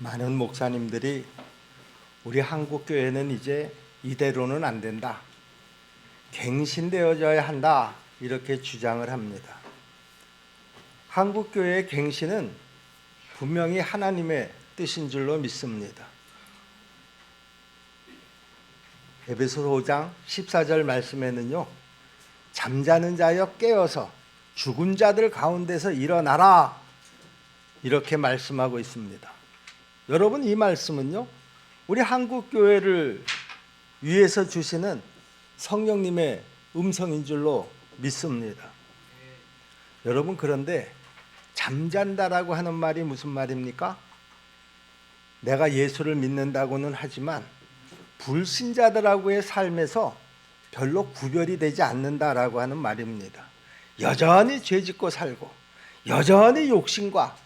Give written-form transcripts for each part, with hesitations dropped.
많은 목사님들이 우리 한국 교회는 이제 이대로는 안 된다, 갱신되어져야 한다, 이렇게 주장을 합니다. 한국 교회의 갱신은 분명히 하나님의 뜻인 줄로 믿습니다. 에베소서 5장 14절 말씀에는요, 잠자는 자여 깨어서 죽은 자들 가운데서 일어나라, 이렇게 말씀하고 있습니다. 여러분, 이 말씀은요, 우리 한국 교회를 위해서 주시는 성령님의 음성인 줄로 믿습니다. 여러분, 그런데 잠잔다라고 하는 말이 무슨 말입니까? 내가 예수를 믿는다고는 하지만 불신자들하고의 삶에서 별로 구별이 되지 않는다라고 하는 말입니다. 여전히 죄짓고 살고, 여전히 욕심과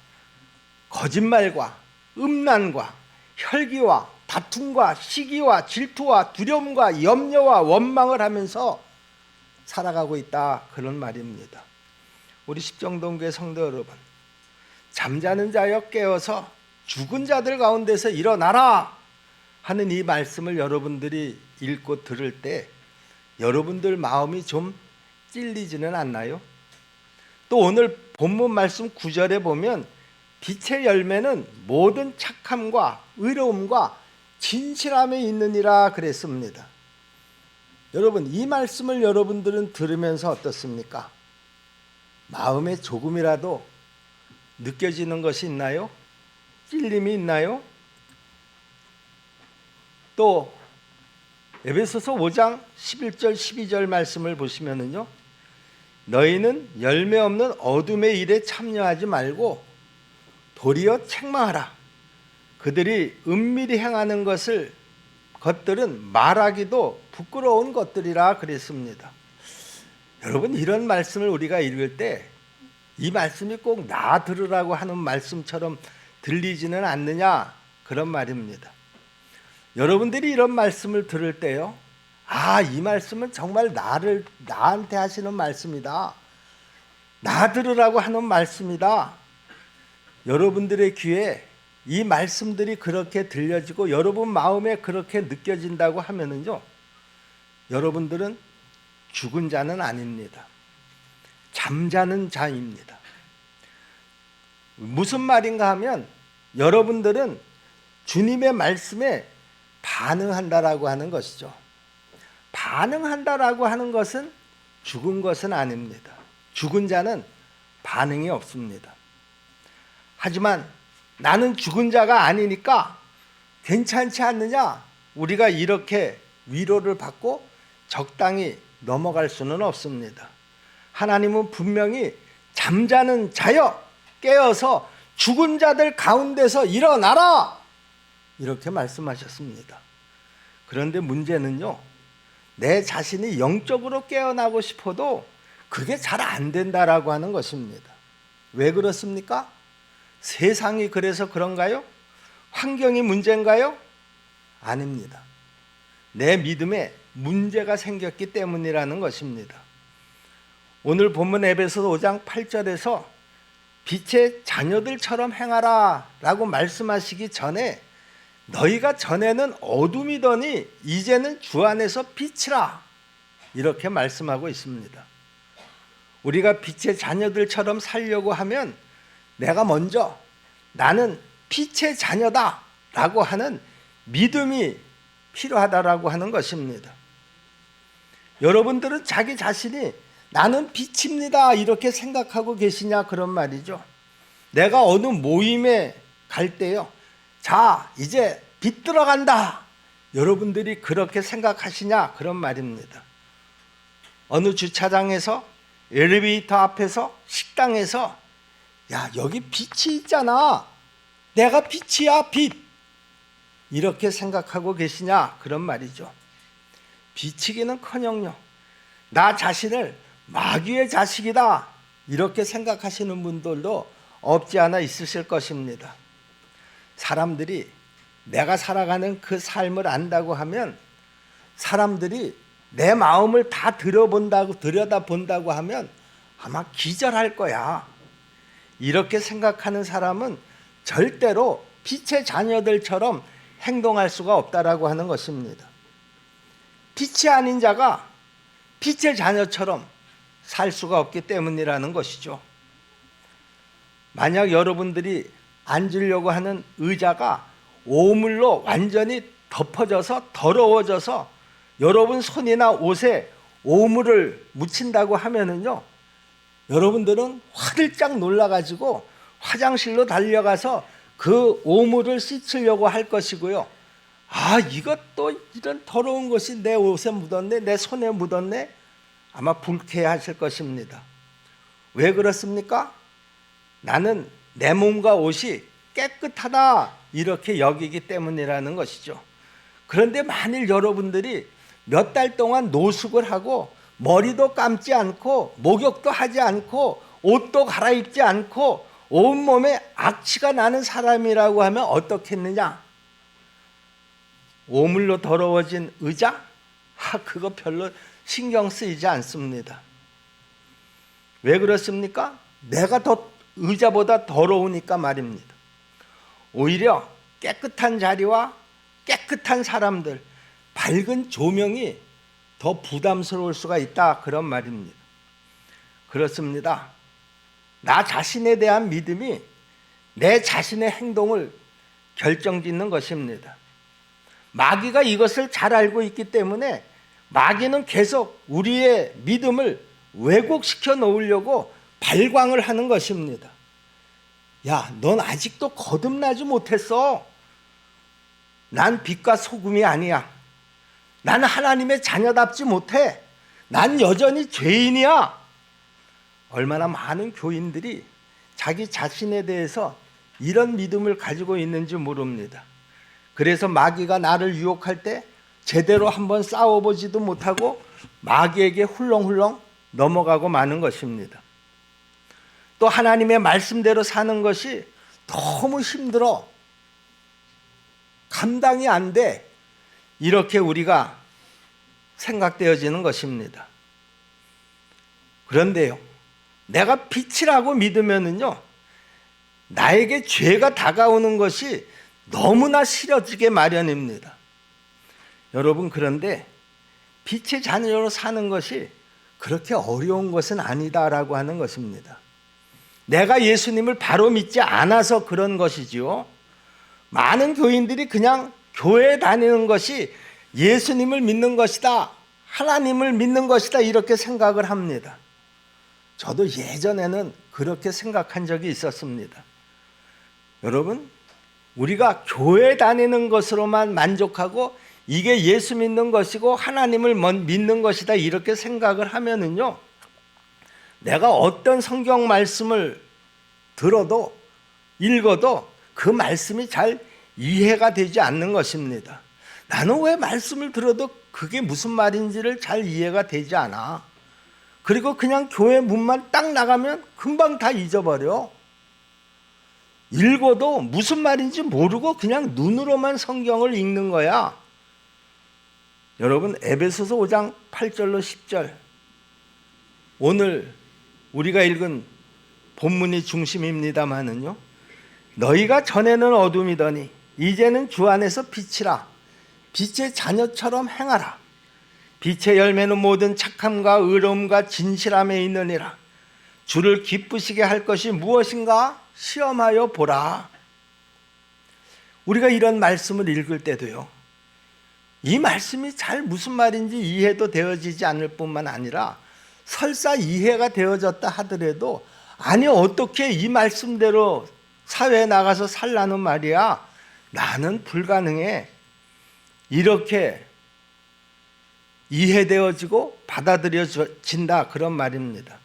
거짓말과 음란과 혈기와 다툼과 시기와 질투와 두려움과 염려와 원망을 하면서 살아가고 있다, 그런 말입니다. 우리 십정동교회 성도 여러분, 잠자는 자여 깨어서 죽은 자들 가운데서 일어나라 하는 이 말씀을 여러분들이 읽고 들을 때 여러분들 마음이 좀 찔리지는 않나요? 또 오늘 본문 말씀 9절에 보면 빛의 열매는 모든 착함과 의로움과 진실함에 있느니라 그랬습니다. 여러분, 이 말씀을 여러분들은 들으면서 어떻습니까? 마음에 조금이라도 느껴지는 것이 있나요? 찔림이 있나요? 또 에베소서 5장 11절 12절 말씀을 보시면은요, 너희는 열매 없는 어둠의 일에 참여하지 말고 도리어 책망하라. 그들이 은밀히 행하는 것들은 말하기도 부끄러운 것들이라 그랬습니다. 여러분, 이런 말씀을 우리가 읽을 때 이 말씀이 꼭 나 들으라고 하는 말씀처럼 들리지는 않느냐, 그런 말입니다. 여러분들이 이런 말씀을 들을 때요, 이 말씀은 정말 나한테 하시는 말씀이다, 나 들으라고 하는 말씀이다. 여러분들의 귀에 이 말씀들이 그렇게 들려지고 여러분 마음에 그렇게 느껴진다고 하면은요, 여러분들은 죽은 자는 아닙니다. 잠자는 자입니다. 무슨 말인가 하면 여러분들은 주님의 말씀에 반응한다라고 하는 것이죠. 반응한다라고 하는 것은 죽은 것은 아닙니다. 죽은 자는 반응이 없습니다. 하지만 나는 죽은 자가 아니니까 괜찮지 않느냐, 우리가 이렇게 위로를 받고 적당히 넘어갈 수는 없습니다. 하나님은 분명히 잠자는 자여 깨어서 죽은 자들 가운데서 일어나라, 이렇게 말씀하셨습니다. 그런데 문제는요, 내 자신이 영적으로 깨어나고 싶어도 그게 잘 안 된다라고 하는 것입니다. 왜 그렇습니까? 세상이 그래서 그런가요? 환경이 문제인가요? 아닙니다. 내 믿음에 문제가 생겼기 때문이라는 것입니다. 오늘 본문 에베소서 5장 8절에서 빛의 자녀들처럼 행하라 라고 말씀하시기 전에 너희가 전에는 어둠이더니 이제는 주 안에서 빛이라, 이렇게 말씀하고 있습니다. 우리가 빛의 자녀들처럼 살려고 하면 내가 먼저 나는 빛의 자녀다 라고 하는 믿음이 필요하다라고 하는 것입니다. 여러분들은 자기 자신이 나는 빛입니다 이렇게 생각하고 계시냐, 그런 말이죠. 내가 어느 모임에 갈 때요, 자 이제 빛 들어간다, 여러분들이 그렇게 생각하시냐, 그런 말입니다. 어느 주차장에서, 엘리베이터 앞에서, 식당에서 야 여기 빛이 있잖아, 내가 빛이야, 빛, 이렇게 생각하고 계시냐, 그런 말이죠. 비치기는커녕요, 나 자신을 마귀의 자식이다 이렇게 생각하시는 분들도 없지 않아 있으실 것입니다. 사람들이 내가 살아가는 그 삶을 안다고 하면, 사람들이 내 마음을 다 들여다본다고 하면 아마 기절할 거야, 이렇게 생각하는 사람은 절대로 빛의 자녀들처럼 행동할 수가 없다라고 하는 것입니다. 빛이 아닌 자가 빛의 자녀처럼 살 수가 없기 때문이라는 것이죠. 만약 여러분들이 앉으려고 하는 의자가 오물로 완전히 덮어져서 더러워져서 여러분 손이나 옷에 오물을 묻힌다고 하면은요, 여러분들은 화들짝 놀라가지고 화장실로 달려가서 그 오물을 씻으려고 할 것이고요. 아, 이것도 이런 더러운 것이 내 옷에 묻었네, 내 손에 묻었네, 아마 불쾌하실 것입니다. 왜 그렇습니까? 나는 내 몸과 옷이 깨끗하다 이렇게 여기기 때문이라는 것이죠. 그런데 만일 여러분들이 몇 달 동안 노숙을 하고 머리도 감지 않고 목욕도 하지 않고 옷도 갈아입지 않고 온몸에 악취가 나는 사람이라고 하면 어떻겠느냐? 오물로 더러워진 의자? 그거 별로 신경 쓰이지 않습니다. 왜 그렇습니까? 내가 더 의자보다 더러우니까 말입니다. 오히려 깨끗한 자리와 깨끗한 사람들, 밝은 조명이 더 부담스러울 수가 있다, 그런 말입니다. 그렇습니다. 나 자신에 대한 믿음이 내 자신의 행동을 결정짓는 것입니다. 마귀가 이것을 잘 알고 있기 때문에 마귀는 계속 우리의 믿음을 왜곡시켜 놓으려고 발광을 하는 것입니다. 야, 넌 아직도 거듭나지 못했어. 난 빛과 소금이 아니야. 난 하나님의 자녀답지 못해. 난 여전히 죄인이야. 얼마나 많은 교인들이 자기 자신에 대해서 이런 믿음을 가지고 있는지 모릅니다. 그래서 마귀가 나를 유혹할 때 제대로 한번 싸워보지도 못하고 마귀에게 훌렁훌렁 넘어가고 마는 것입니다. 또 하나님의 말씀대로 사는 것이 너무 힘들어, 감당이 안 돼, 이렇게 우리가 생각되어지는 것입니다. 그런데요, 내가 빛이라고 믿으면은요, 나에게 죄가 다가오는 것이 너무나 싫어지게 마련입니다. 여러분, 그런데 빛의 자녀로 사는 것이 그렇게 어려운 것은 아니다라고 하는 것입니다. 내가 예수님을 바로 믿지 않아서 그런 것이지요. 많은 교인들이 그냥 교회에 다니는 것이 예수님을 믿는 것이다, 하나님을 믿는 것이다, 이렇게 생각을 합니다. 저도 예전에는 그렇게 생각한 적이 있었습니다. 여러분, 우리가 교회 다니는 것으로만 만족하고 이게 예수 믿는 것이고 하나님을 믿는 것이다 이렇게 생각을 하면은요, 내가 어떤 성경 말씀을 들어도 읽어도 그 말씀이 잘 이해가 되지 않는 것입니다. 나는 왜 말씀을 들어도 그게 무슨 말인지를 잘 이해가 되지 않아. 그리고 그냥 교회 문만 딱 나가면 금방 다 잊어버려. 읽어도 무슨 말인지 모르고 그냥 눈으로만 성경을 읽는 거야. 여러분, 에베소서 5장 8절로 10절, 오늘 우리가 읽은 본문이 중심입니다마는요, 너희가 전에는 어둠이더니 이제는 주 안에서 빛이라. 빛의 자녀처럼 행하라. 빛의 열매는 모든 착함과 의로움과 진실함에 있느니라. 주를 기쁘시게 할 것이 무엇인가 시험하여 보라. 우리가 이런 말씀을 읽을 때도요, 이 말씀이 잘 무슨 말인지 이해도 되어지지 않을 뿐만 아니라 설사 이해가 되어졌다 하더라도 아니 어떻게 이 말씀대로 사회에 나가서 살라는 말이야. 나는 불가능해. 이렇게 이해되어지고 받아들여진다, 그런 말입니다.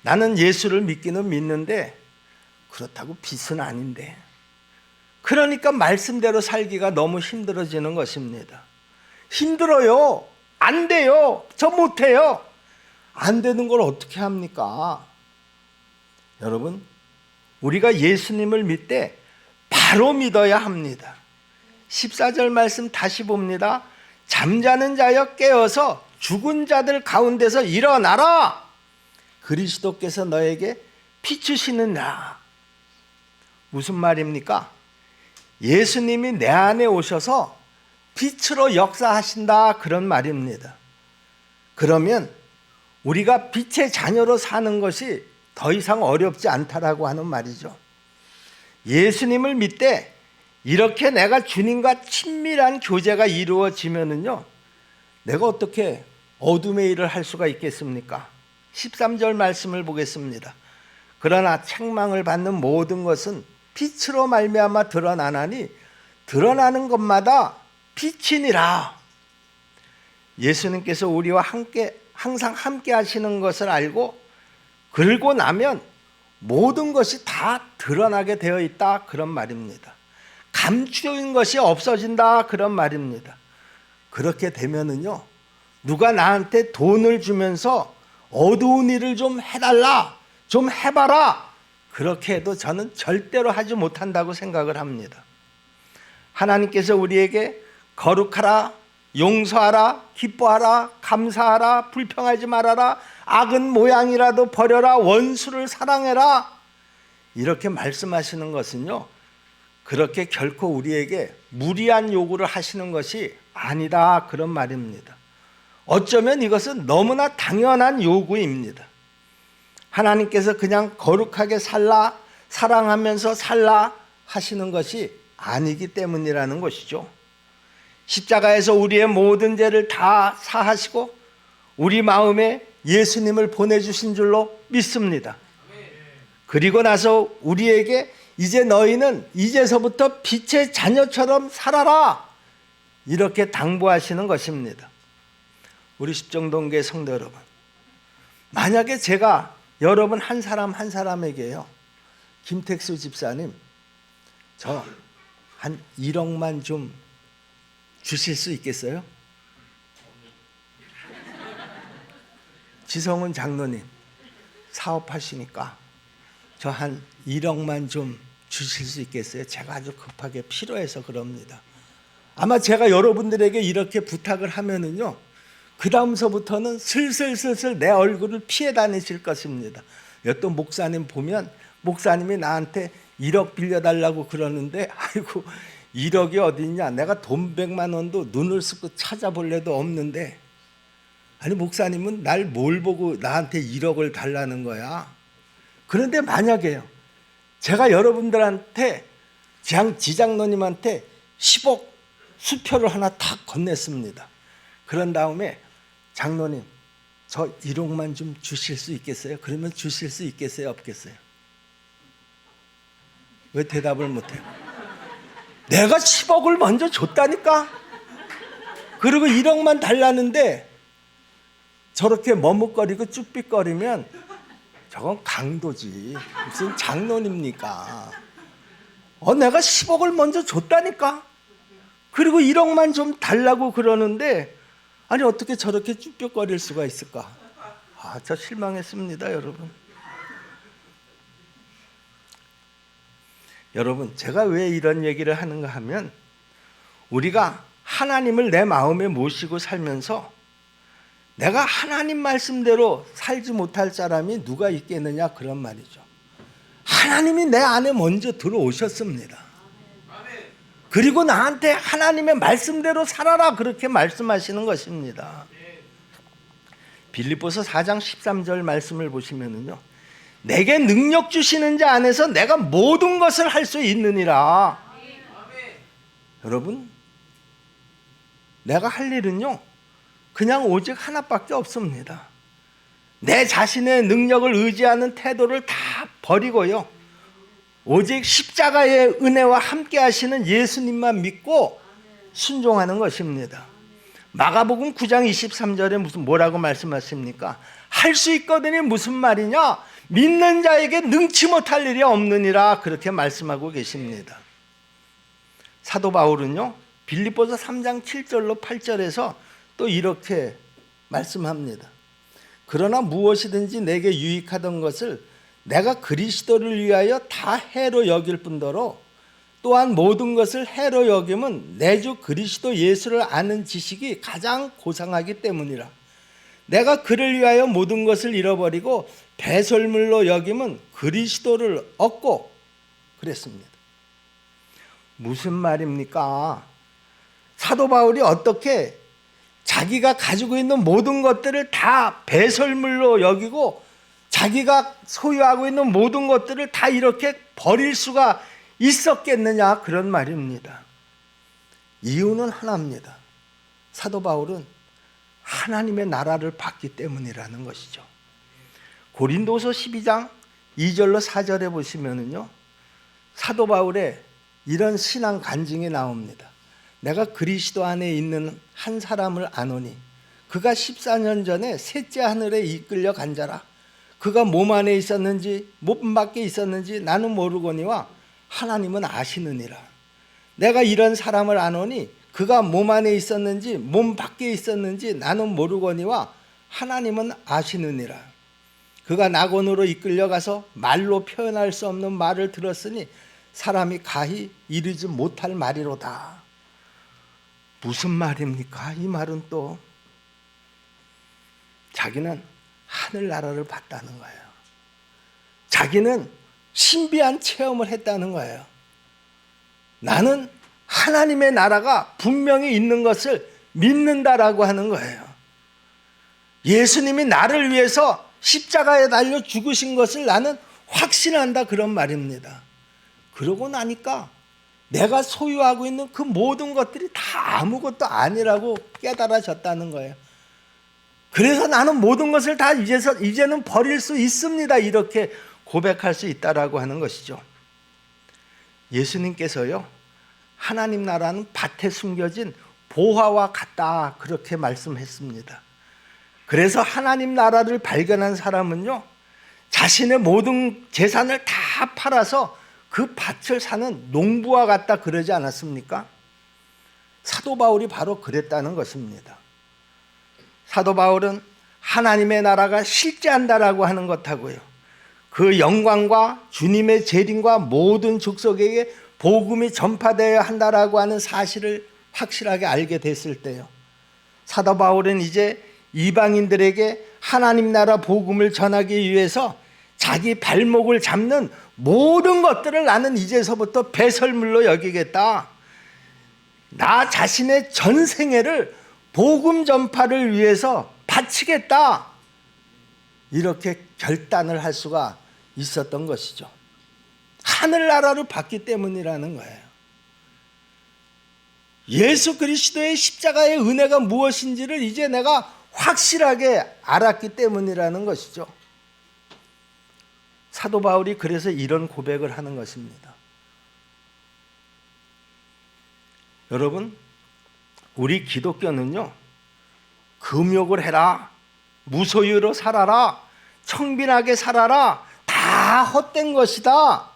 나는 예수를 믿기는 믿는데 그렇다고 빛은 아닌데, 그러니까 말씀대로 살기가 너무 힘들어지는 것입니다. 힘들어요. 안 돼요. 저 못해요. 안 되는 걸 어떻게 합니까? 여러분, 우리가 예수님을 믿되 바로 믿어야 합니다. 14절 말씀 다시 봅니다. 잠자는 자여 깨어서 죽은 자들 가운데서 일어나라. 그리스도께서 너에게 비추시느니라. 무슨 말입니까? 예수님이 내 안에 오셔서 빛으로 역사하신다, 그런 말입니다. 그러면 우리가 빛의 자녀로 사는 것이 더 이상 어렵지 않다라고 하는 말이죠. 예수님을 믿되 이렇게 내가 주님과 친밀한 교제가 이루어지면은요, 내가 어떻게 어둠의 일을 할 수가 있겠습니까? 13절 말씀을 보겠습니다. 그러나 책망을 받는 모든 것은 빛으로 말미암아 드러나나니 드러나는 것마다 빛이니라. 예수님께서 우리와 항상 함께 하시는 것을 알고 그러고 나면 모든 것이 다 드러나게 되어 있다, 그런 말입니다. 감추인 것이 없어진다, 그런 말입니다. 그렇게 되면은요, 누가 나한테 돈을 주면서 어두운 일을 좀 해달라, 좀 해봐라, 그렇게 해도 저는 절대로 하지 못한다고 생각을 합니다. 하나님께서 우리에게 거룩하라, 용서하라, 기뻐하라, 감사하라, 불평하지 말아라, 악은 모양이라도 버려라, 원수를 사랑해라, 이렇게 말씀하시는 것은요, 그렇게 결코 우리에게 무리한 요구를 하시는 것이 아니다, 그런 말입니다. 어쩌면 이것은 너무나 당연한 요구입니다. 하나님께서 그냥 거룩하게 살라, 사랑하면서 살라 하시는 것이 아니기 때문이라는 것이죠. 십자가에서 우리의 모든 죄를 다 사하시고 우리 마음에 예수님을 보내주신 줄로 믿습니다. 그리고 나서 우리에게 이제 너희는 이제서부터 빛의 자녀처럼 살아라, 이렇게 당부하시는 것입니다. 우리 십정동교회 성도 여러분, 만약에 제가 여러분 한 사람 한 사람에게요, 김택수 집사님, 저 한 1억만 좀 주실 수 있겠어요? 지성은 장로님 사업하시니까 저 한 1억만 좀 주실 수 있겠어요? 제가 아주 급하게 필요해서 그럽니다. 아마 제가 여러분들에게 이렇게 부탁을 하면은요, 그 다음서부터는 슬슬 내 얼굴을 피해 다니실 것입니다. 또 목사님 보면 목사님이 나한테 1억 빌려달라고 그러는데, 아이고 1억이 어딨냐, 내가 돈 100만 원도 눈을 쓰고 찾아볼래도 없는데, 아니 목사님은 날 뭘 보고 나한테 1억을 달라는 거야. 그런데 만약에요, 제가 여러분들한테 지장로님한테 10억 수표를 하나 탁 건넸습니다. 그런 다음에 장로님 저 1억만 좀 주실 수 있겠어요? 그러면 주실 수 있겠어요, 없겠어요? 왜 대답을 못해요? 내가 10억을 먼저 줬다니까? 그리고 1억만 달라는데 저렇게 머뭇거리고 쭈삣거리면 저건 강도지, 무슨 장로입니까? 내가 10억을 먼저 줬다니까? 그리고 1억만 좀 달라고 그러는데, 아니 어떻게 저렇게 쭈삣거릴 수가 있을까? 저 실망했습니다, 여러분. 여러분, 제가 왜 이런 얘기를 하는가 하면, 우리가 하나님을 내 마음에 모시고 살면서 내가 하나님 말씀대로 살지 못할 사람이 누가 있겠느냐, 그런 말이죠. 하나님이 내 안에 먼저 들어오셨습니다. 그리고 나한테 하나님의 말씀대로 살아라, 그렇게 말씀하시는 것입니다. 빌립보서 4장 13절 말씀을 보시면은요, 내게 능력 주시는 자 안에서 내가 모든 것을 할 수 있느니라. 여러분, 내가 할 일은요, 그냥 오직 하나밖에 없습니다. 내 자신의 능력을 의지하는 태도를 다 버리고요, 오직 십자가의 은혜와 함께 하시는 예수님만 믿고 순종하는 것입니다. 마가복음 9장 23절에 뭐라고 말씀하십니까? 할 수 있거든이 무슨 말이냐? 믿는 자에게 능치 못할 일이 없느니라, 그렇게 말씀하고 계십니다. 사도 바울은요, 빌립보서 3장 7절로 8절에서 또 이렇게 말씀합니다. 그러나 무엇이든지 내게 유익하던 것을 내가 그리스도를 위하여 다 해로 여길 뿐더러 또한 모든 것을 해로 여김은 내 주 그리스도 예수를 아는 지식이 가장 고상하기 때문이라. 내가 그를 위하여 모든 것을 잃어버리고 배설물로 여김은 그리스도를 얻고 그랬습니다. 무슨 말입니까? 사도 바울이 어떻게 자기가 가지고 있는 모든 것들을 다 배설물로 여기고 자기가 소유하고 있는 모든 것들을 다 이렇게 버릴 수가 있었겠느냐, 그런 말입니다. 이유는 하나입니다. 사도 바울은 하나님의 나라를 받기 때문이라는 것이죠. 고린도서 12장 2절로 4절에 보시면은요, 사도 바울의 이런 신앙 간증이 나옵니다. 내가 그리스도 안에 있는 한 사람을 아노니 그가 14년 전에 셋째 하늘에 이끌려 간 자라. 그가 몸 안에 있었는지 몸 밖에 있었는지 나는 모르거니와 하나님은 아시느니라. 내가 이런 사람을 아노니 그가 몸 안에 있었는지 몸 밖에 있었는지 나는 모르거니와 하나님은 아시느니라. 그가 낙원으로 이끌려가서 말로 표현할 수 없는 말을 들었으니 사람이 가히 이르지 못할 말이로다. 무슨 말입니까? 이 말은 또 자기는 하늘나라를 봤다는 거예요. 자기는 신비한 체험을 했다는 거예요. 나는 하나님의 나라가 분명히 있는 것을 믿는다라고 하는 거예요. 예수님이 나를 위해서 십자가에 달려 죽으신 것을 나는 확신한다, 그런 말입니다. 그러고 나니까 내가 소유하고 있는 그 모든 것들이 다 아무것도 아니라고 깨달아졌다는 거예요. 그래서 나는 모든 것을 다 이제는 버릴 수 있습니다, 이렇게 고백할 수 있다라고 하는 것이죠. 예수님께서요, 하나님 나라는 밭에 숨겨진 보화와 같다, 그렇게 말씀했습니다. 그래서 하나님 나라를 발견한 사람은요, 자신의 모든 재산을 다 팔아서 그 밭을 사는 농부와 같다, 그러지 않았습니까? 사도 바울이 바로 그랬다는 것입니다. 사도 바울은 하나님의 나라가 실제한다라고 하는 것하고요, 그 영광과 주님의 재림과 모든 족속에게 복음이 전파되어야 한다라고 하는 사실을 확실하게 알게 됐을 때요, 사도 바울은 이제 이방인들에게 하나님 나라 복음을 전하기 위해서 자기 발목을 잡는 모든 것들을 나는 이제서부터 배설물로 여기겠다. 나 자신의 전생애를 복음 전파를 위해서 바치겠다. 이렇게 결단을 할 수가 있었던 것이죠. 하늘나라를 받기 때문이라는 거예요. 예수 그리스도의 십자가의 은혜가 무엇인지를 이제 내가 확실하게 알았기 때문이라는 것이죠. 사도 바울이 그래서 이런 고백을 하는 것입니다. 여러분, 우리 기독교는요, 금욕을 해라, 무소유로 살아라, 청빈하게 살아라, 다 헛된 것이다,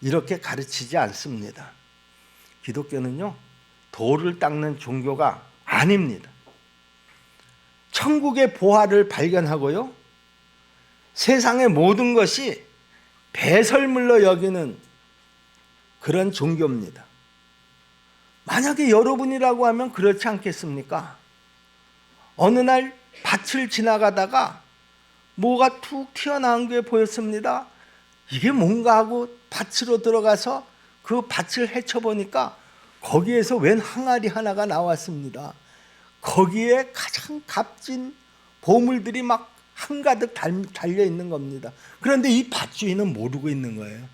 이렇게 가르치지 않습니다. 기독교는요, 돌을 닦는 종교가 아닙니다. 천국의 보화를 발견하고요, 세상의 모든 것이 배설물로 여기는 그런 종교입니다. 만약에 여러분이라고 하면 그렇지 않겠습니까? 어느 날 밭을 지나가다가 뭐가 툭 튀어나온 게 보였습니다. 이게 뭔가 하고 밭으로 들어가서 그 밭을 헤쳐보니까 거기에서 웬 항아리 하나가 나왔습니다. 거기에 가장 값진 보물들이 막 한가득 달려 있는 겁니다. 그런데 이 밭주인은 모르고 있는 거예요.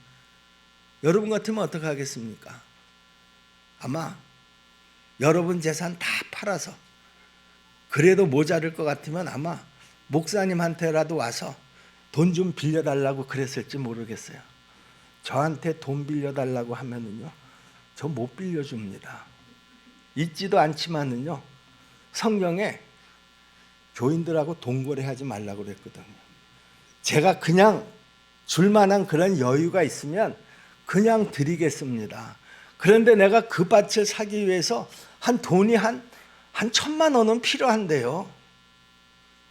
여러분 같으면 어떻게 하겠습니까? 아마 여러분 재산 다 팔아서 그래도 모자랄 것 같으면 아마 목사님한테라도 와서 돈 좀 빌려달라고 그랬을지 모르겠어요. 저한테 돈 빌려달라고 하면은요, 저 못 빌려줍니다. 있지도 않지만은요, 성경에 교인들하고 동거래하지 말라고 그랬거든요. 제가 그냥 줄 만한 그런 여유가 있으면 그냥 드리겠습니다. 그런데 내가 그 밭을 사기 위해서 돈이 한 1,000만 원은 필요한데요,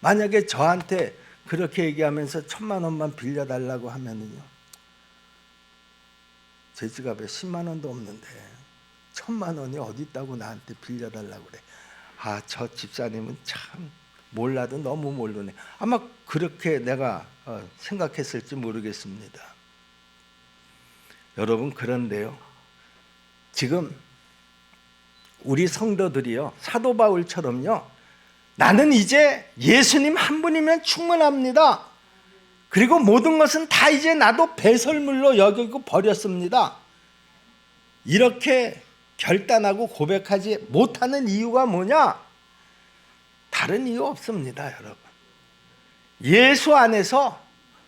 만약에 저한테 그렇게 얘기하면서 1,000만 원만 빌려달라고 하면은요, 제 지갑에 10만 원도 없는데 1,000만 원이 어디 있다고 나한테 빌려달라고 그래. 아, 저 집사님은 참 몰라도 너무 모르네. 아마 그렇게 내가 생각했을지 모르겠습니다. 여러분, 그런데요, 지금 우리 성도들이요, 사도 바울처럼요, 나는 이제 예수님 한 분이면 충분합니다. 그리고 모든 것은 다 이제 나도 배설물로 여기고 버렸습니다. 이렇게 결단하고 고백하지 못하는 이유가 뭐냐? 다른 이유 없습니다, 여러분. 예수 안에서,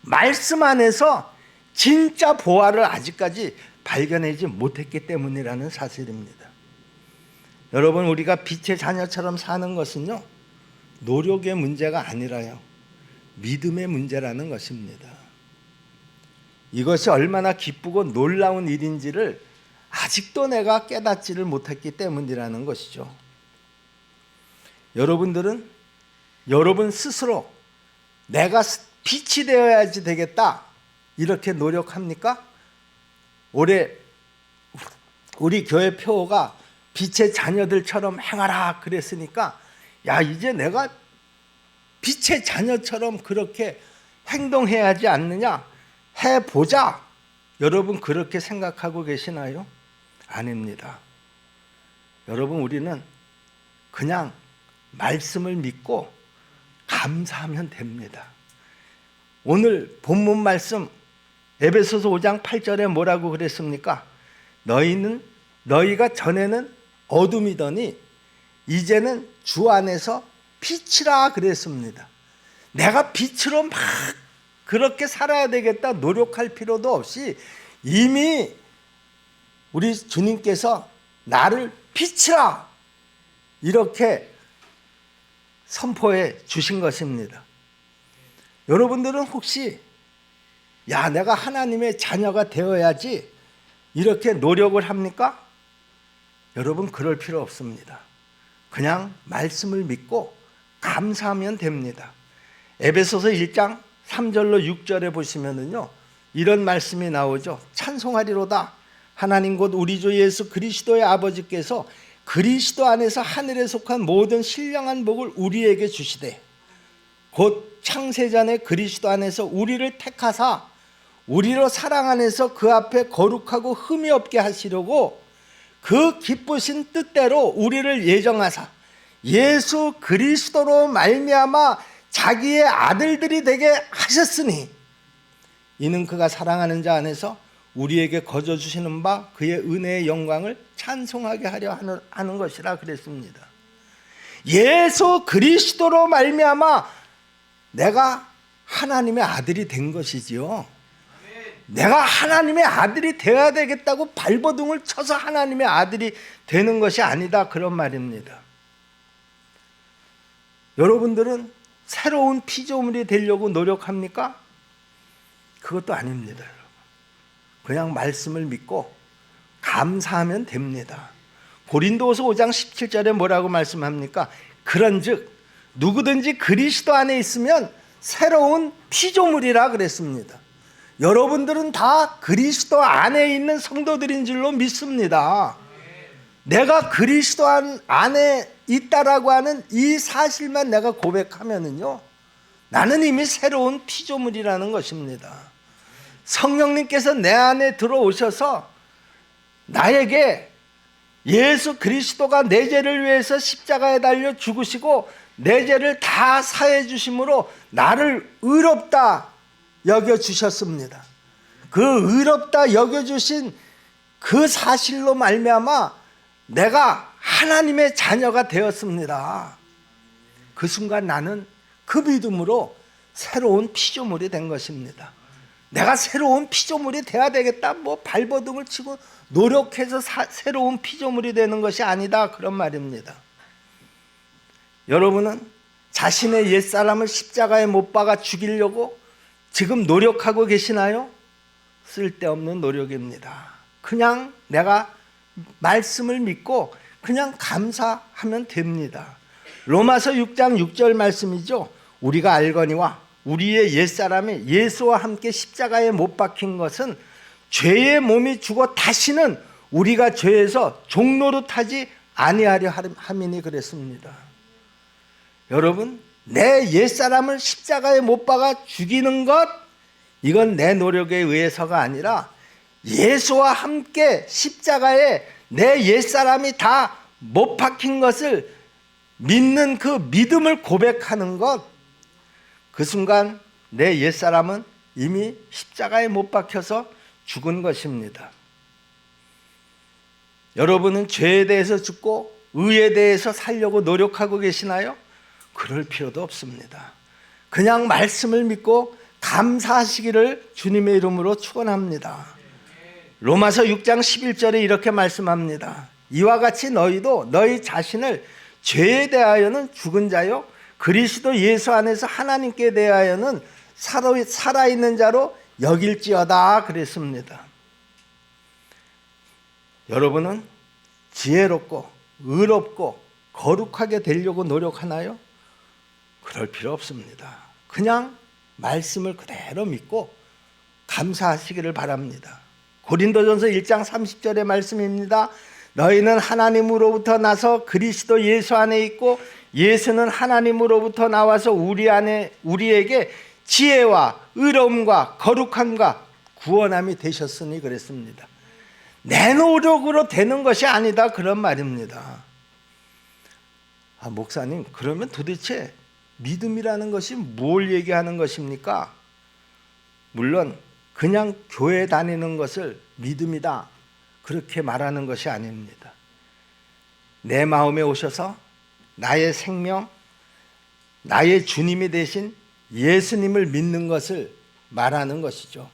말씀 안에서 진짜 보화를 아직까지 발견하지 못했기 때문이라는 사실입니다. 여러분, 우리가 빛의 자녀처럼 사는 것은요, 노력의 문제가 아니라요, 믿음의 문제라는 것입니다. 이것이 얼마나 기쁘고 놀라운 일인지를 아직도 내가 깨닫지를 못했기 때문이라는 것이죠. 여러분들은 여러분 스스로 내가 빛이 되어야지 되겠다, 이렇게 노력합니까? 올해 우리 교회 표어가 빛의 자녀들처럼 행하라 그랬으니까, 야, 이제 내가 빛의 자녀처럼 그렇게 행동해야 하지 않느냐, 해보자. 여러분, 그렇게 생각하고 계시나요? 아닙니다. 여러분, 우리는 그냥 말씀을 믿고 감사하면 됩니다. 오늘 본문 말씀 에베소서 5장 8절에 뭐라고 그랬습니까? 너희가 전에는 어둠이더니 이제는 주 안에서 빛이라 그랬습니다. 내가 빛으로 막 그렇게 살아야 되겠다 노력할 필요도 없이 이미 우리 주님께서 나를 빛이라 이렇게 선포해 주신 것입니다. 여러분들은 혹시 야, 내가 하나님의 자녀가 되어야지 이렇게 노력을 합니까? 여러분, 그럴 필요 없습니다. 그냥 말씀을 믿고 감사하면 됩니다. 에베소서 1장 3절로 6절에 보시면은요, 이런 말씀이 나오죠. 찬송하리로다. 하나님 곧 우리 주 예수 그리스도의 아버지께서 그리스도 안에서 하늘에 속한 모든 신령한 복을 우리에게 주시되 곧 창세전에 그리스도 안에서 우리를 택하사 우리로 사랑 안에서 그 앞에 거룩하고 흠이 없게 하시려고 그 기쁘신 뜻대로 우리를 예정하사 예수 그리스도로 말미암아 자기의 아들들이 되게 하셨으니 이는 그가 사랑하는 자 안에서 우리에게 거저 주시는 바 그의 은혜의 영광을 찬송하게 하려 하는 것이라 그랬습니다. 예수 그리스도로 말미암아 내가 하나님의 아들이 된 것이지요. 내가 하나님의 아들이 되어야 되겠다고 발버둥을 쳐서 하나님의 아들이 되는 것이 아니다, 그런 말입니다. 여러분들은 새로운 피조물이 되려고 노력합니까? 그것도 아닙니다, 여러분. 그냥 말씀을 믿고 감사하면 됩니다. 고린도후서 5장 17절에 뭐라고 말씀합니까? 그런즉 누구든지 그리스도 안에 있으면 새로운 피조물이라 그랬습니다. 여러분들은 다 그리스도 안에 있는 성도들인 줄로 믿습니다. 내가 그리스도 안에 있다라고 하는 이 사실만 내가 고백하면은요, 나는 이미 새로운 피조물이라는 것입니다. 성령님께서 내 안에 들어오셔서 나에게 예수 그리스도가 내 죄를 위해서 십자가에 달려 죽으시고 내 죄를 다 사해 주심으로 나를 의롭다 여겨주셨습니다. 그 의롭다 여겨주신 그 사실로 말미암아 내가 하나님의 자녀가 되었습니다. 그 순간 나는 그 믿음으로 새로운 피조물이 된 것입니다. 내가 새로운 피조물이 돼야 되겠다, 뭐 발버둥을 치고 노력해서 새로운 피조물이 되는 것이 아니다, 그런 말입니다. 여러분은 자신의 옛사람을 십자가에 못 박아 죽이려고 지금 노력하고 계시나요? 쓸데없는 노력입니다. 그냥 내가 말씀을 믿고 그냥 감사하면 됩니다. 로마서 6장 6절 말씀이죠. 우리가 알거니와 우리의 옛사람이 예수와 함께 십자가에 못 박힌 것은 죄의 몸이 죽어 다시는 우리가 죄에서 종노릇하지 아니하려 함이니 그랬습니다. 여러분, 내 옛사람을 십자가에 못 박아 죽이는 것, 이건 내 노력에 의해서가 아니라 예수와 함께 십자가에 내 옛사람이 다 못 박힌 것을 믿는 그 믿음을 고백하는 것, 그 순간 내 옛사람은 이미 십자가에 못 박혀서 죽은 것입니다. 여러분은 죄에 대해서 죽고 의에 대해서 살려고 노력하고 계시나요? 그럴 필요도 없습니다. 그냥 말씀을 믿고 감사하시기를 주님의 이름으로 축원합니다. 로마서 6장 11절에 이렇게 말씀합니다. 이와 같이 너희도 너희 자신을 죄에 대하여는 죽은 자요 그리스도 예수 안에서 하나님께 대하여는 살아있는 자로 여길지어다 그랬습니다. 여러분은 지혜롭고 의롭고 거룩하게 되려고 노력하나요? 그럴 필요 없습니다. 그냥 말씀을 그대로 믿고 감사하시기를 바랍니다. 고린도전서 1장 30절의 말씀입니다. 너희는 하나님으로부터 나서 그리스도 예수 안에 있고 예수는 하나님으로부터 나와서 우리에게 지혜와 의로움과 거룩함과 구원함이 되셨으니 그랬습니다. 내 노력으로 되는 것이 아니다 그런 말입니다. 목사님, 그러면 도대체 믿음이라는 것이 뭘 얘기하는 것입니까? 물론 그냥 교회 다니는 것을 믿음이다 그렇게 말하는 것이 아닙니다. 내 마음에 오셔서 나의 생명, 나의 주님이 되신 예수님을 믿는 것을 말하는 것이죠.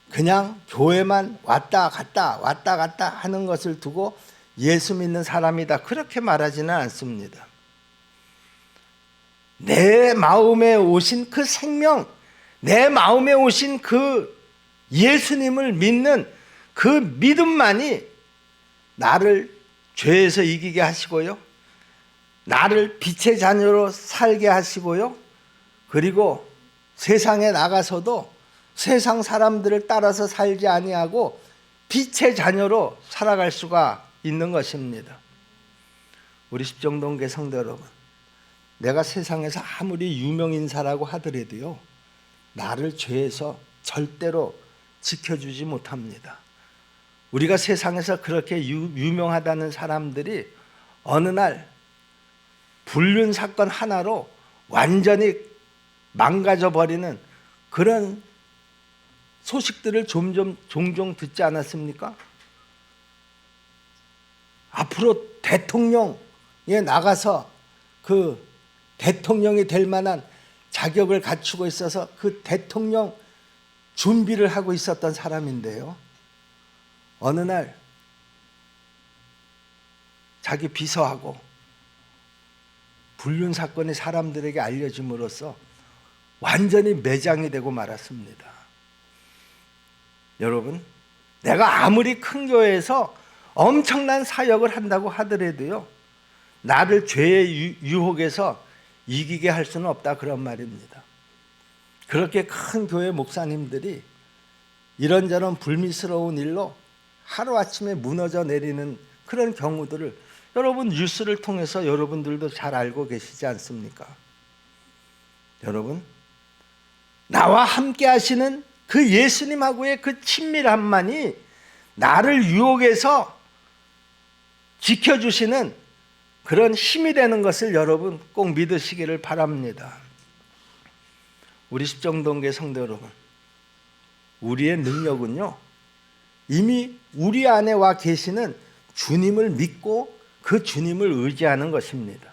그냥 교회만 왔다 갔다 하는 것을 두고 예수 믿는 사람이다 그렇게 말하지는 않습니다. 내 마음에 오신 그 생명, 내 마음에 오신 그 예수님을 믿는 그 믿음만이 나를 죄에서 이기게 하시고요, 나를 빛의 자녀로 살게 하시고요, 그리고 세상에 나가서도 세상 사람들을 따라서 살지 아니하고 빛의 자녀로 살아갈 수가 있는 것입니다. 우리 십정동계 성도 여러분, 내가 세상에서 아무리 유명인사라고 하더라도요, 나를 죄에서 절대로 지켜주지 못합니다. 우리가 세상에서 그렇게 유명하다는 사람들이 어느 날 불륜 사건 하나로 완전히 망가져 버리는 그런 소식들을 종종 듣지 않았습니까? 앞으로 대통령에 나가서 그 대통령이 될 만한 자격을 갖추고 있어서 그 대통령 준비를 하고 있었던 사람인데요, 어느 날 자기 비서하고 불륜 사건이 사람들에게 알려짐으로써 완전히 매장이 되고 말았습니다. 여러분, 내가 아무리 큰 교회에서 엄청난 사역을 한다고 하더라도요, 나를 죄의 유혹에서 이기게 할 수는 없다 그런 말입니다. 그렇게 큰 교회 목사님들이 이런저런 불미스러운 일로 하루아침에 무너져 내리는 그런 경우들을 여러분 뉴스를 통해서 여러분들도 잘 알고 계시지 않습니까? 여러분, 나와 함께 하시는 그 예수님하고의 그 친밀함만이 나를 유혹해서 지켜주시는 그런 힘이 되는 것을 여러분 꼭 믿으시기를 바랍니다. 우리 십정동계 성도 여러분, 우리의 능력은요, 이미 우리 안에 와 계시는 주님을 믿고 그 주님을 의지하는 것입니다.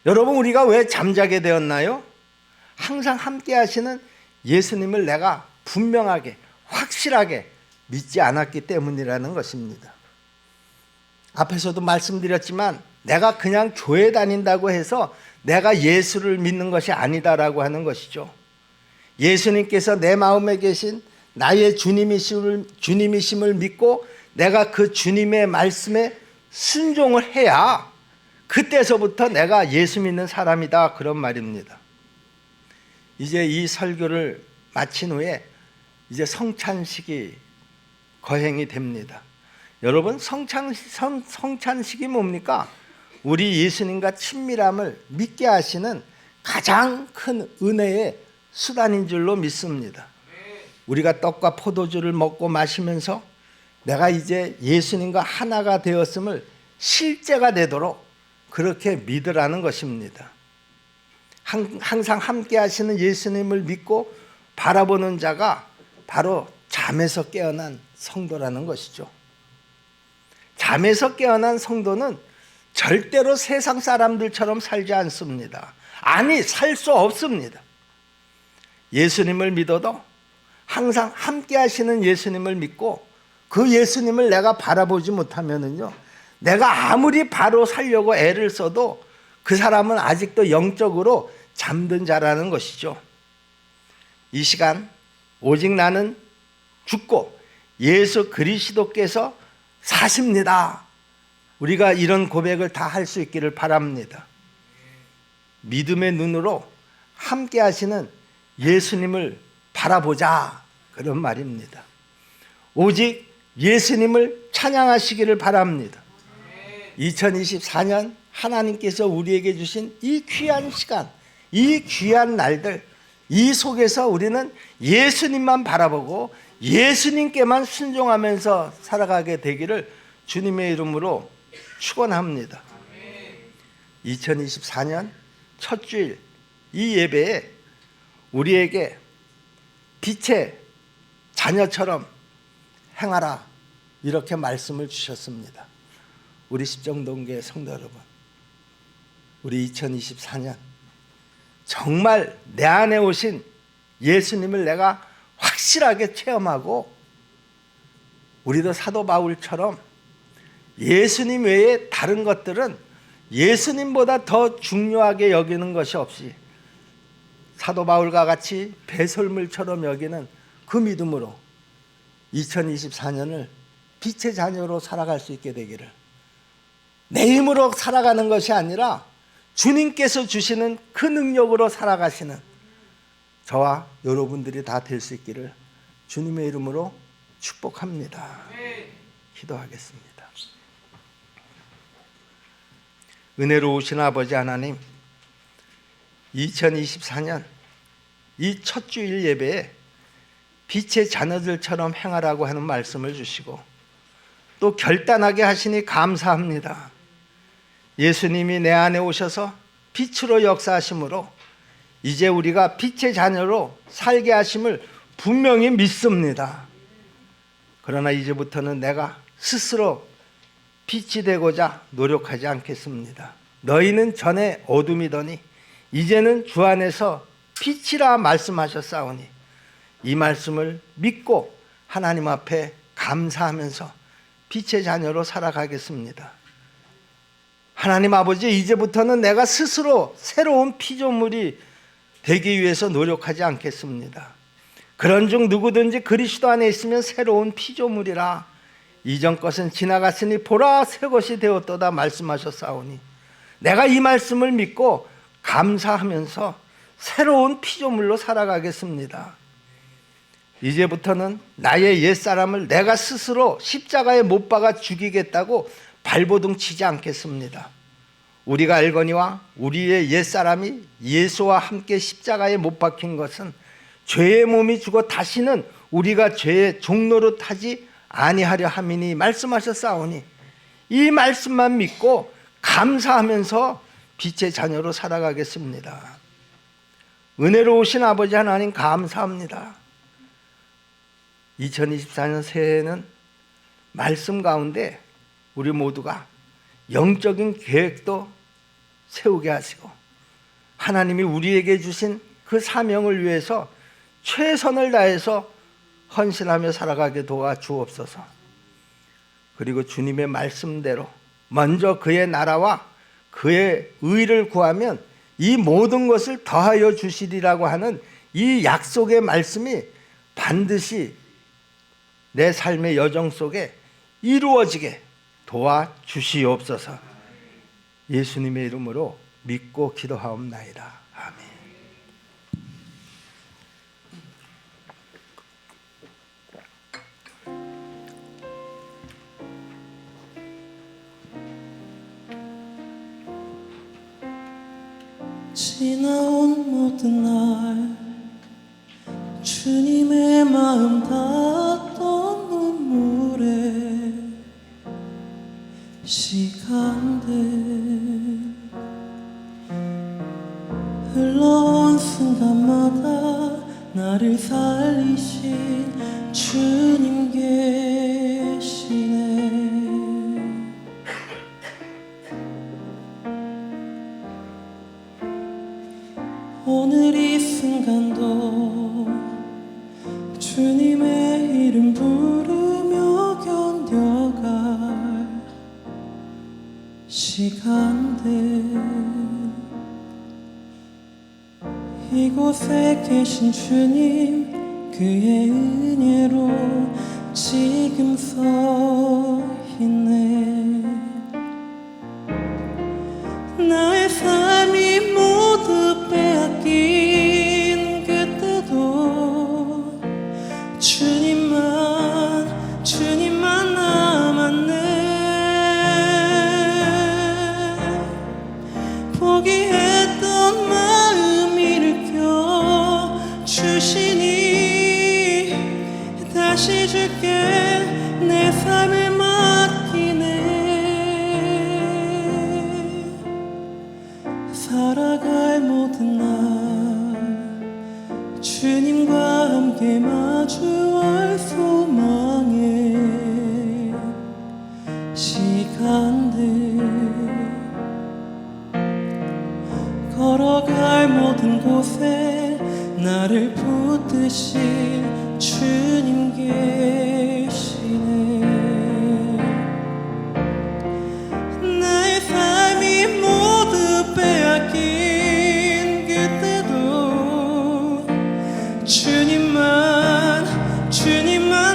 여러분, 우리가 왜 잠자게 되었나요? 항상 함께 하시는 예수님을 내가 분명하게 확실하게 믿지 않았기 때문이라는 것입니다. 앞에서도 말씀드렸지만 내가 그냥 교회 다닌다고 해서 내가 예수를 믿는 것이 아니다라고 하는 것이죠. 예수님께서 내 마음에 계신 나의 주님이심을 믿고 내가 그 주님의 말씀에 순종을 해야 그때서부터 내가 예수 믿는 사람이다 그런 말입니다. 이제 이 설교를 마친 후에 이제 성찬식이 거행이 됩니다. 여러분, 성찬식이 뭡니까? 우리 예수님과 친밀함을 믿게 하시는 가장 큰 은혜의 수단인 줄로 믿습니다. 우리가 떡과 포도주를 먹고 마시면서 내가 이제 예수님과 하나가 되었음을 실제가 되도록 그렇게 믿으라는 것입니다. 항상 함께 하시는 예수님을 믿고 바라보는 자가 바로 잠에서 깨어난 성도라는 것이죠. 잠에서 깨어난 성도는 절대로 세상 사람들처럼 살지 않습니다. 아니, 살 수 없습니다. 예수님을 믿어도 항상 함께 하시는 예수님을 믿고 그 예수님을 내가 바라보지 못하면은요, 내가 아무리 바로 살려고 애를 써도 그 사람은 아직도 영적으로 잠든 자라는 것이죠. 이 시간 오직 나는 죽고 예수 그리스도께서 사십니다. 우리가 이런 고백을 다 할 수 있기를 바랍니다. 믿음의 눈으로 함께 하시는 예수님을 바라보자, 그런 말입니다. 오직 예수님을 찬양하시기를 바랍니다. 2024년 하나님께서 우리에게 주신 이 귀한 시간, 이 귀한 날들, 이 속에서 우리는 예수님만 바라보고 예수님께만 순종하면서 살아가게 되기를 주님의 이름으로 축원합니다. 2024년 첫 주일 이 예배에 우리에게 빛의 자녀처럼 행하라, 이렇게 말씀을 주셨습니다. 우리 십정동교회 성도 여러분, 우리 2024년 정말 내 안에 오신 예수님을 내가 확실하게 체험하고, 우리도 사도 바울처럼 예수님 외에 다른 것들은 예수님보다 더 중요하게 여기는 것이 없이 사도 바울과 같이 배설물처럼 여기는 그 믿음으로 2024년을 빛의 자녀로 살아갈 수 있게 되기를, 내 힘으로 살아가는 것이 아니라 주님께서 주시는 그 능력으로 살아가시는 저와 여러분들이 다 될 수 있기를 주님의 이름으로 축복합니다. 기도하겠습니다. 은혜로우신 아버지 하나님, 2024년 이 첫 주일 예배에 빛의 자녀들처럼 행하라고 하는 말씀을 주시고 또 결단하게 하시니 감사합니다. 예수님이 내 안에 오셔서 빛으로 역사하심으로 이제 우리가 빛의 자녀로 살게 하심을 분명히 믿습니다. 그러나 이제부터는 내가 스스로 빛이 되고자 노력하지 않겠습니다. 너희는 전에 어둠이더니 이제는 주 안에서 빛이라 말씀하셨사오니 이 말씀을 믿고 하나님 앞에 감사하면서 빛의 자녀로 살아가겠습니다. 하나님 아버지, 이제부터는 내가 스스로 새로운 피조물이 되기 위해서 노력하지 않겠습니다. 그런즉 누구든지 그리스도 안에 있으면 새로운 피조물이라, 이전 것은 지나갔으니 보라 새 것이 되었도다 말씀하셨사오니 내가 이 말씀을 믿고 감사하면서 새로운 피조물로 살아가겠습니다. 이제부터는 나의 옛사람을 내가 스스로 십자가에 못 박아 죽이겠다고 발버둥 치지 않겠습니다. 우리가 알거니와 우리의 옛사람이 예수와 함께 십자가에 못 박힌 것은 죄의 몸이 죽어 다시는 우리가 죄의 종노릇 하지 아니하려 함이니 말씀하셨사오니 이 말씀만 믿고 감사하면서 빛의 자녀로 살아가겠습니다. 은혜로우신 아버지 하나님, 감사합니다. 2024년 새해에는 말씀 가운데 우리 모두가 영적인 계획도 세우게 하시고 하나님이 우리에게 주신 그 사명을 위해서 최선을 다해서 헌신하며 살아가게 도와주옵소서. 그리고 주님의 말씀대로 먼저 그의 나라와 그의 의를 구하면 이 모든 것을 더하여 주시리라고 하는 이 약속의 말씀이 반드시 내 삶의 여정 속에 이루어지게 도와주시옵소서. 예수님의 이름으로 믿고 기도하옵나이다. 아멘. 지나온 모든 날 주님의 마음 시간들 흘러온 순간마다 나를 살리신 주님 계시네. 오늘 이 순간도 주님의 이름 부르며 견뎌갈 시간들 이곳에 계신 주님 그의 은혜로 지금 서 있네. 나의 삶이 모두 빼앗긴 그때도 주님만 남았네. 포기했던 마음 일으켜 주시니 다시 줄게 내 삶을 맡기네. 살아갈 모든 날 주님과 함께 마주할 소망의 시간들 걸어갈 모든 곳에 나를 붙드실 주님 계시네. 나의 삶이 모두 빼앗긴 그때도 주님만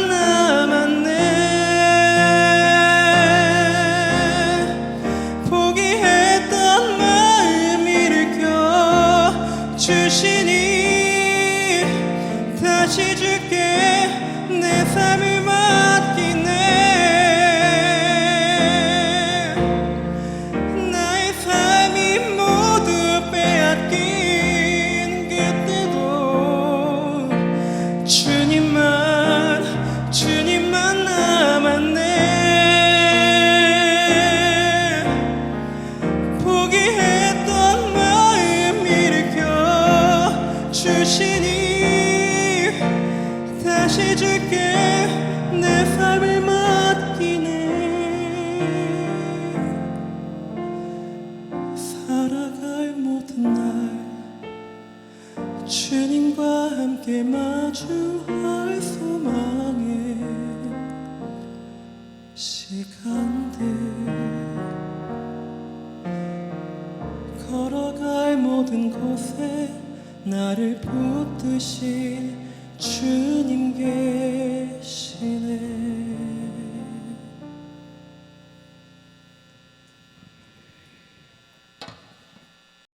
남았네. 포기했던 마음 일으켜 주시니 다시 줄게 내 삶을 맡기네. 나의 삶이 모두 빼앗긴 그때도 주님만 남았네. 포기했던 마음 일으켜 주시니 다시 줄게 내 삶을 맡기네. 살아갈 모든 날 주님과 함께 마주할 소망의 시간들 걸어갈 모든 곳에 나를 붙드실 주님 계시네.